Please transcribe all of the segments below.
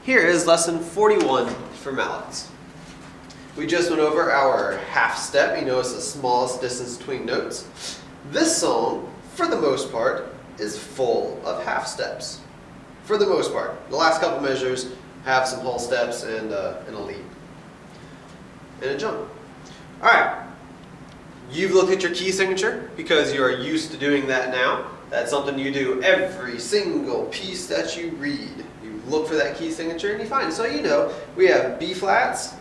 Here is lesson 41 for mallets. We just went over our half step. You know, it's the smallest distance between notes. This song, for the most part, is full of half steps. For the most part. The last couple measures have some whole steps and a lead. And a jump. Alright. You've looked at your key signature because you are used to doing that now. That's something you do every single piece that you read. You look for that key signature and you find it. So you know we have B flats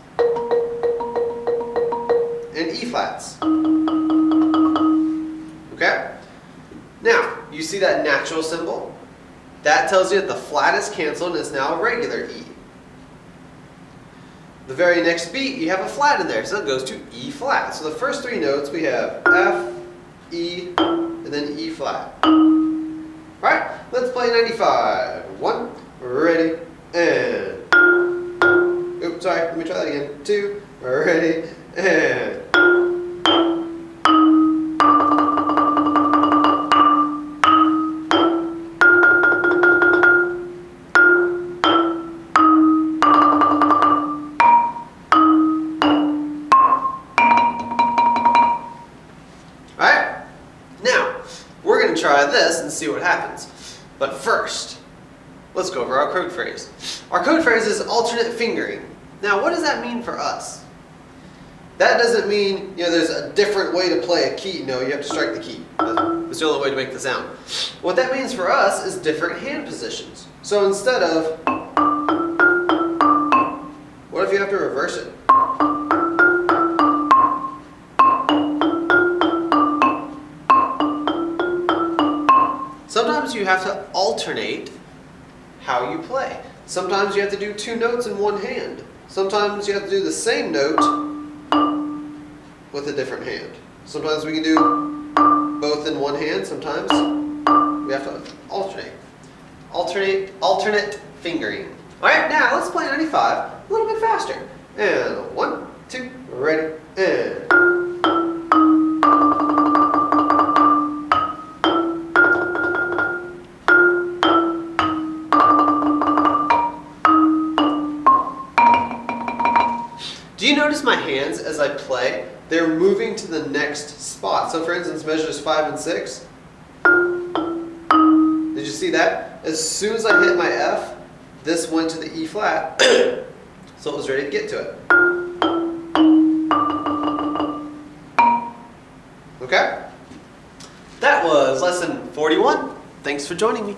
and E flats. Okay? Now, you see that natural symbol? That tells you that the flat is canceled and it's now a regular E. The very next beat, you have a flat in there, so it goes to E flat. So the first three notes, we have F, E, and then E flat. Alright, let's play 95. 1, ready, and. Oops, sorry, let me try that again. 2, ready, and. Alright, now we're going to try this and see what happens. But first, let's go over our code phrase. Our code phrase is alternate fingering. Now, what does that mean for us? That doesn't mean, there's a different way to play a key. No, you have to strike the key. That's the only way to make the sound. What that means for us is different hand positions. So instead of, what if you have to reverse it? Sometimes you have to alternate how you play. Sometimes you have to do two notes in one hand. Sometimes you have to do the same note with a different hand. Sometimes we can do both in one hand. Sometimes we have to alternate. Alternate fingering. All right, now let's play 95 a little bit faster. And 1, 2, ready, and. Do you notice my hands as I play? They're moving to the next spot. So for instance, measures 5 and 6. Did you see that? As soon as I hit my F, this went to the E flat, so it was ready to get to it. Okay? That was lesson 41. Thanks for joining me.